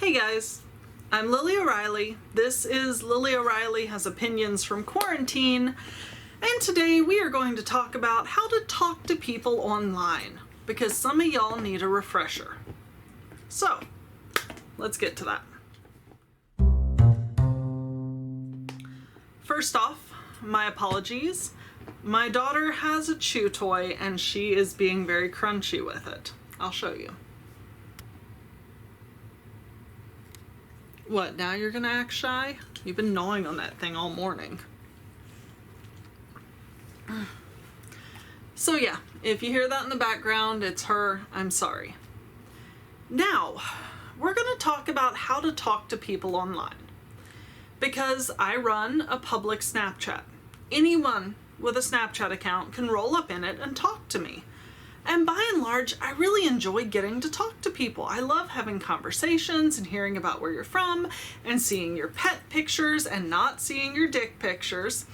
Hey guys, I'm Lily O'Reilly. This is Lily O'Reilly Has Opinions from Quarantine, and today we are going to talk about how to talk to people online, because some of y'all need a refresher. So, let's get to that. First off, my apologies. My daughter has a chew toy and she is being very crunchy with it. I'll show you. What, now you're gonna act shy? You've been gnawing on that thing all morning. So yeah, if you hear that in the background, it's her. I'm sorry. Now, we're gonna talk about how to talk to people online. Because I run a public Snapchat. Anyone with a Snapchat account can roll up in it and talk to me. And by and large, I really enjoy getting to talk to people. I love having conversations and hearing about where you're from and seeing your pet pictures and not seeing your dick pictures,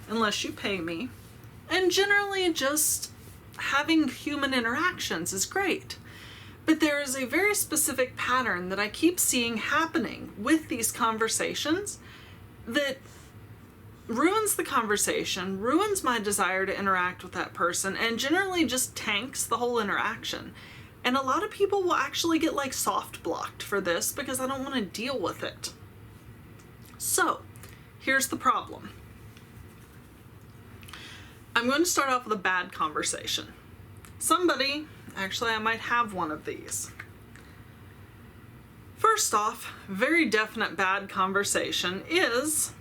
unless you pay me. And generally just having human interactions is great. But there is a very specific pattern that I keep seeing happening with these conversations that ruins the conversation, ruins my desire to interact with that person, and generally just tanks the whole interaction. And a lot of people will actually get like soft blocked for this because I don't want to deal with it. So, here's the problem. I'm going to start off with a bad conversation. Actually I might have one of these. First off, very definite bad conversation is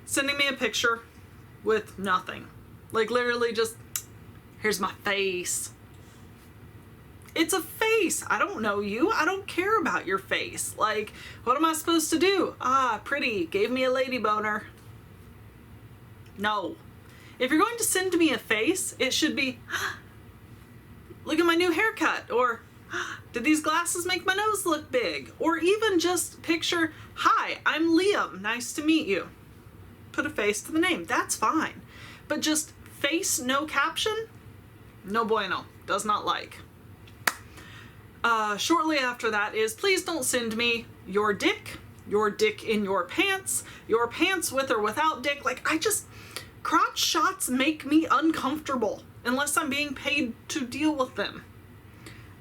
sending me a picture with nothing. Like literally just, here's my face. It's a face. I don't know you. I don't care about your face. Like, what am I supposed to do? Ah, pretty. Gave me a lady boner. No. If you're going to send me a face, it should be, look at my new haircut, or did these glasses make my nose look big? Or even just picture, hi, I'm Liam, nice to meet you. Put a face to the name, that's fine. But just face, no caption? No bueno, does not like. Shortly after that is, please don't send me your dick in your pants with or without dick. Like, crotch shots make me uncomfortable unless I'm being paid to deal with them.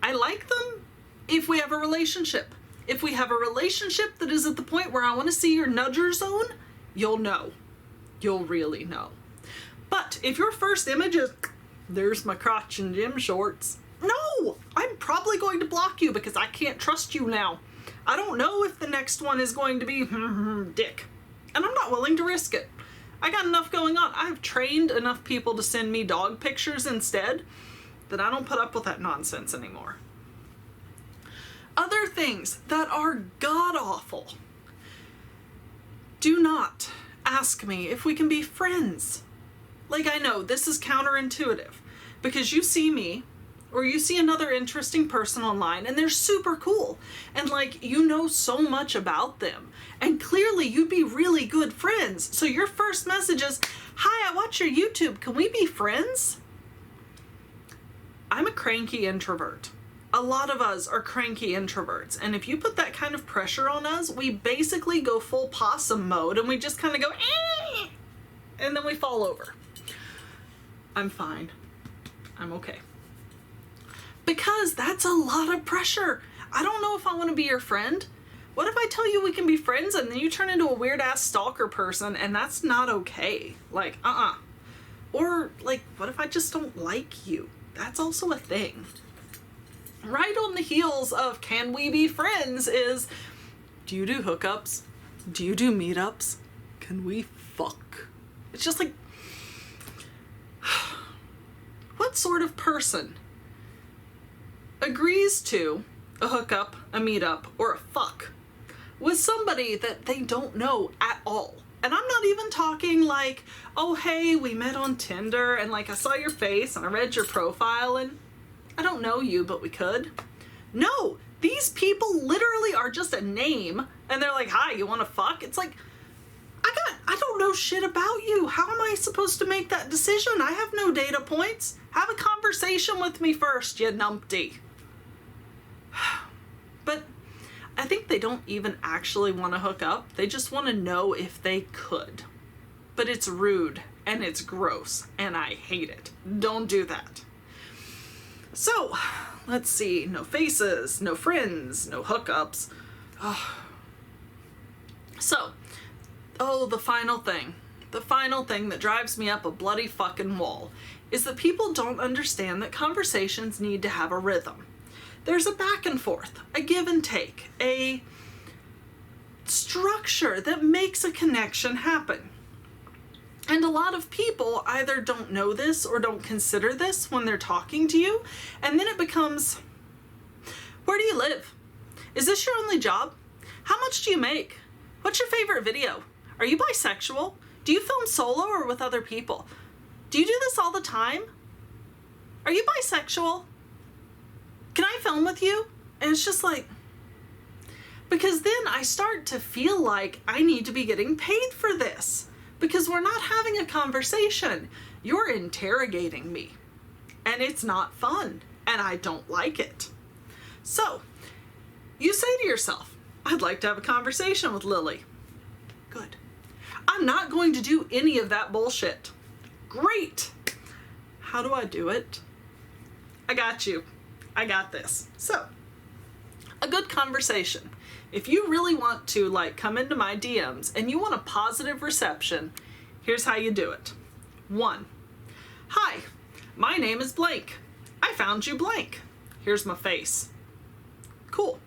I like them if we have a relationship. If we have a relationship that is at the point where I want to see your nudger zone, you'll know. You'll really know. But if your first image is, there's my crotch and gym shorts, no, I'm probably going to block you because I can't trust you now. I don't know if the next one is going to be dick, and I'm not willing to risk it. I got enough going on. I've trained enough people to send me dog pictures instead that I don't put up with that nonsense anymore. Other things that are god-awful. Do not ask me if we can be friends. Like, I know this is counterintuitive because you see me or you see another interesting person online and they're super cool and like you know so much about them and clearly you'd be really good friends. So your first message is, hi, I watch your YouTube, can we be friends? I'm a cranky introvert. A lot of us are cranky introverts, and if you put that kind of pressure on us, we basically go full possum mode and we just kind of go, eh, and then we fall over. I'm fine. I'm okay. Because that's a lot of pressure. I don't know if I want to be your friend. What if I tell you we can be friends and then you turn into a weird ass stalker person and that's not okay? Like, Or like, what if I just don't like you? That's also a thing. Right on the heels of can we be friends is, do you do hookups? Do you do meetups? Can we fuck? It's just like, what sort of person agrees to a hookup, a meetup, or a fuck with somebody that they don't know at all? And I'm not even talking like, oh hey, we met on Tinder and like I saw your face and I read your profile and I don't know you, but we could. No, these people literally are just a name and they're like, hi, you want to fuck? It's like, I don't know shit about you. How am I supposed to make that decision? I have no data points. Have a conversation with me first, you numpty. But I think they don't even actually want to hook up. They just want to know if they could. But it's rude and it's gross and I hate it. Don't do that. So, let's see. No faces, no friends, no hookups. So, the final thing. The final thing that drives me up a bloody fucking wall is that people don't understand that conversations need to have a rhythm. There's a back and forth, a give and take, a structure that makes a connection happen. And a lot of people either don't know this or don't consider this when they're talking to you, and then it becomes, where do you live? Is this your only job? How much do you make? What's your favorite video? Are you bisexual? Do you film solo or with other people? Do you do this all the time? Are you bisexual? Can I film with you? And it's just like, because then I start to feel like I need to be getting paid for this. Because we're not having a conversation. You're interrogating me. And it's not fun. And I don't like it. So, you say to yourself, I'd like to have a conversation with Lily. Good. I'm not going to do any of that bullshit. Great. How do I do it? I got you. I got this. So, a good conversation. If you really want to come into my DMs and you want a positive reception, here's how you do it. 1. Hi, my name is blank. I found you blank. Here's my face. Cool.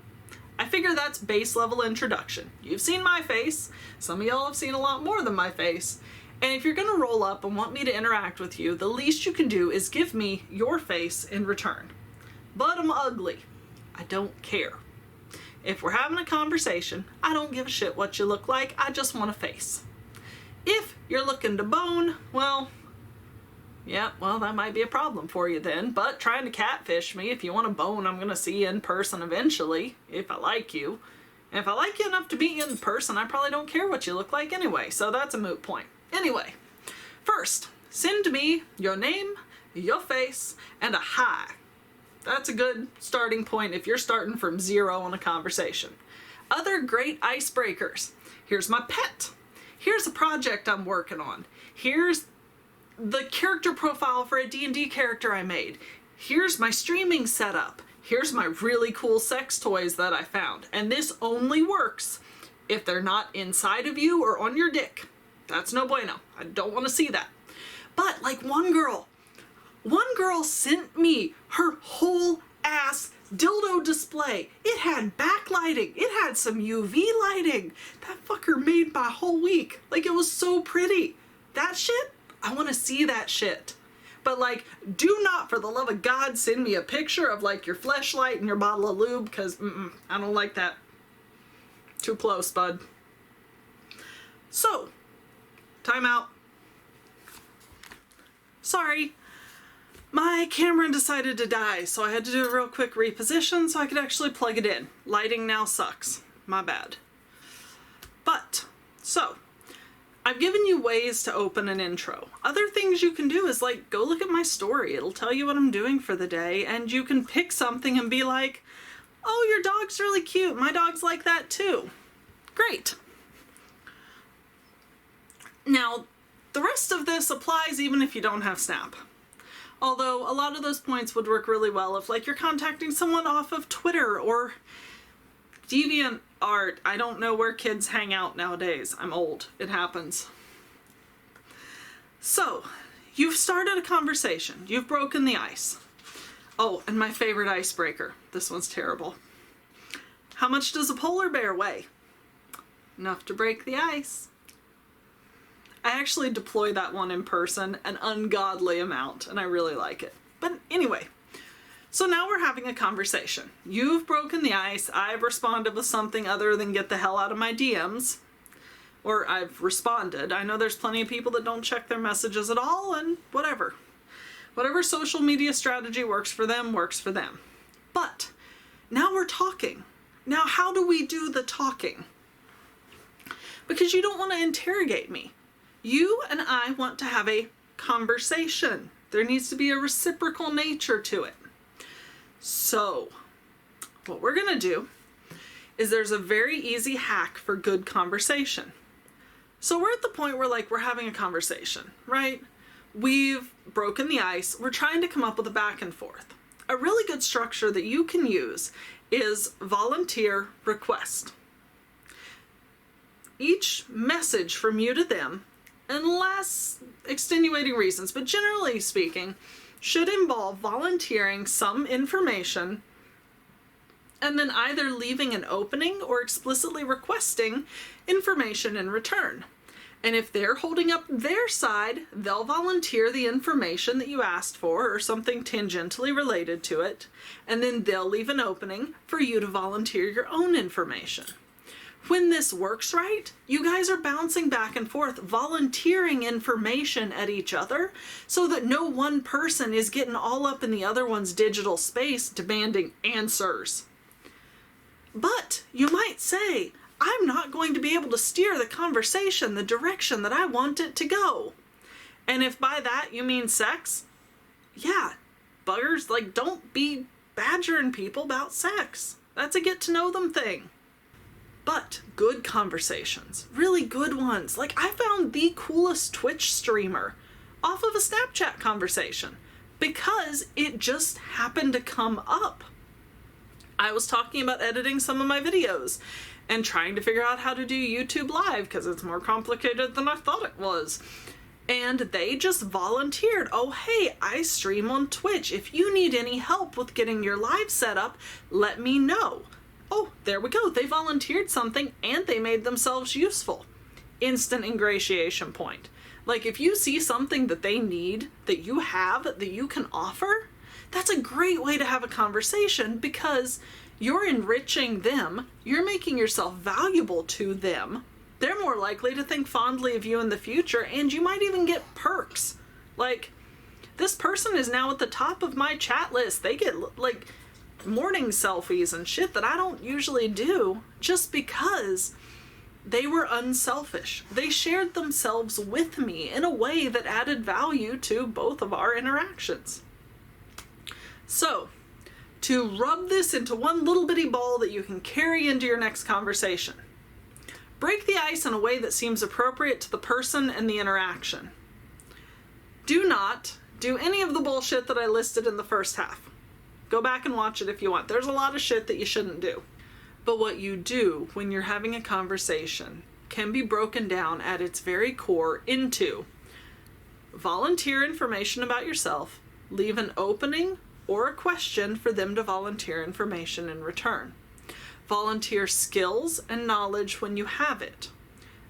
I figure that's base level introduction. You've seen my face. Some of y'all have seen a lot more than my face. And if you're gonna roll up and want me to interact with you, the least you can do is give me your face in return. But I'm ugly. I don't care. If we're having a conversation, I don't give a shit what you look like. I just want a face. If you're looking to bone, well, that might be a problem for you then. But trying to catfish me, if you want to bone, I'm going to see you in person eventually, if I like you. And if I like you enough to meet you in person, I probably don't care what you look like anyway. So that's a moot point. Anyway, first, send me your name, your face, and a hi. That's a good starting point if you're starting from 0 on a conversation. Other great icebreakers. Here's my pet. Here's a project I'm working on. Here's the character profile for a D&D character I made. Here's my streaming setup. Here's my really cool sex toys that I found. And this only works if they're not inside of you or on your dick. That's no bueno. I don't want to see that. But one girl sent me her whole ass dildo display. It had backlighting. It had some UV lighting. That fucker made my whole week. It was so pretty. That shit, I want to see that shit. But do not, for the love of God, send me a picture of your fleshlight and your bottle of lube, because I don't like that. Too close, bud. So, time out. Sorry. My camera decided to die, so I had to do a real quick reposition so I could actually plug it in. Lighting now sucks. My bad. But, so, I've given you ways to open an intro. Other things you can do is go look at my story. It'll tell you what I'm doing for the day, and you can pick something and be like, oh, your dog's really cute. My dog's like that too. Great. Now, the rest of this applies even if you don't have Snap. Although a lot of those points would work really well if you're contacting someone off of Twitter or DeviantArt. I don't know where kids hang out nowadays. I'm old. It happens. So, you've started a conversation. You've broken the ice. Oh, and my favorite icebreaker. This one's terrible. How much does a polar bear weigh? Enough to break the ice. I actually deploy that one in person an ungodly amount, and I really like it. But anyway, so now we're having a conversation. You've broken the ice. I've responded with something other than get the hell out of my DMs. Or I've responded. I know there's plenty of people that don't check their messages at all, and whatever. Whatever social media strategy works for them, works for them. But now we're talking. Now how do we do the talking? Because you don't want to interrogate me. You and I want to have a conversation. There needs to be a reciprocal nature to it. So, what we're going to do is there's a very easy hack for good conversation. So we're at the point where we're having a conversation, right? We've broken the ice. We're trying to come up with a back and forth. A really good structure that you can use is volunteer request. Each message from you to them, unless extenuating reasons, but generally speaking, should involve volunteering some information and then either leaving an opening or explicitly requesting information in return. And if they're holding up their side, they'll volunteer the information that you asked for or something tangentially related to it, and then they'll leave an opening for you to volunteer your own information. When this works right, you guys are bouncing back and forth, volunteering information at each other so that no one person is getting all up in the other one's digital space demanding answers. But you might say, I'm not going to be able to steer the conversation the direction that I want it to go. And if by that you mean sex, yeah, buggers, don't be badgering people about sex. That's a get to know them thing. But good conversations, really good ones. I found the coolest Twitch streamer off of a Snapchat conversation because it just happened to come up. I was talking about editing some of my videos and trying to figure out how to do YouTube Live because it's more complicated than I thought it was. And they just volunteered, oh, hey, I stream on Twitch. If you need any help with getting your live set up, let me know. Oh, there we go. They volunteered something and they made themselves useful. Instant ingratiation point. If you see something that they need, that you have, that you can offer, that's a great way to have a conversation because you're enriching them. You're making yourself valuable to them. They're more likely to think fondly of you in the future, and you might even get perks. This person is now at the top of my chat list. They get, morning selfies and shit that I don't usually do just because they were unselfish. They shared themselves with me in a way that added value to both of our interactions. So, to rub this into one little bitty ball that you can carry into your next conversation, break the ice in a way that seems appropriate to the person and the interaction. Do not do any of the bullshit that I listed in the first half. Go back and watch it if you want. There's a lot of shit that you shouldn't do. But what you do when you're having a conversation can be broken down at its very core into volunteer information about yourself, leave an opening or a question for them to volunteer information in return. Volunteer skills and knowledge when you have it.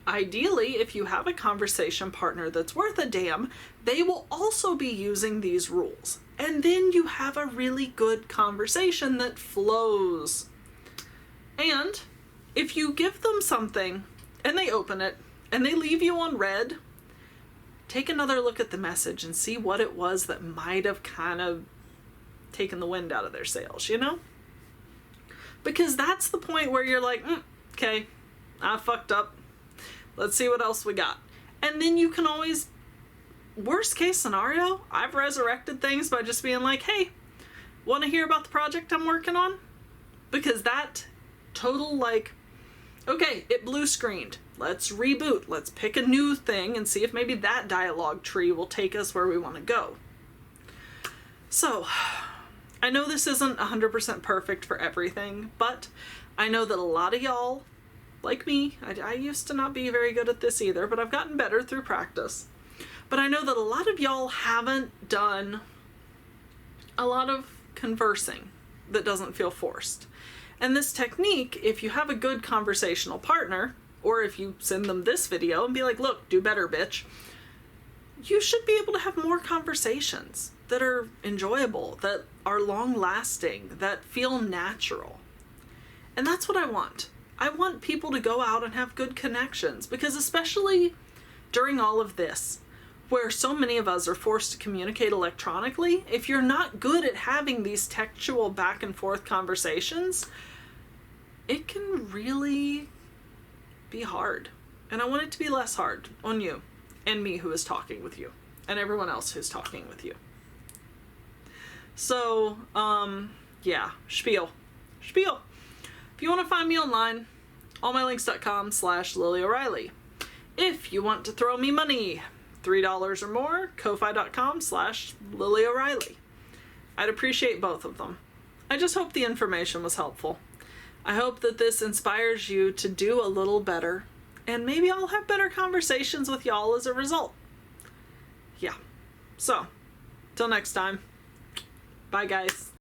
Ideally, if you have a conversation partner that's worth a damn, they will also be using these rules. And then you have a really good conversation that flows. And if you give them something and they open it and they leave you on red, take another look at the message and see what it was that might have kind of taken the wind out of their sails, Because that's the point where you're like, okay, I fucked up. Let's see what else we got. And then you can always, worst case scenario, I've resurrected things by just being like, hey, want to hear about the project I'm working on? Because that total okay, it blue screened. Let's reboot. Let's pick a new thing and see if maybe that dialogue tree will take us where we want to go. So, I know this isn't 100% perfect for everything, but I know that a lot of y'all, like me, I used to not be very good at this either, but I've gotten better through practice. But I know that a lot of y'all haven't done a lot of conversing that doesn't feel forced. And this technique, if you have a good conversational partner, or if you send them this video and be like, look, do better, bitch, you should be able to have more conversations that are enjoyable, that are long-lasting, that feel natural. And that's what I want. I want people to go out and have good connections, because especially during all of this, where so many of us are forced to communicate electronically, if you're not good at having these textual back and forth conversations, it can really be hard. And I want it to be less hard on you and me who is talking with you and everyone else who's talking with you. So, yeah, spiel. If you want to find me online, allmylinks.com/Lily O'Reilly. If you want to throw me money, $3 or more, ko-fi.com/Lily O'Reilly. I'd appreciate both of them. I just hope the information was helpful. I hope that this inspires you to do a little better, and maybe I'll have better conversations with y'all as a result. Yeah. So, till next time. Bye, guys.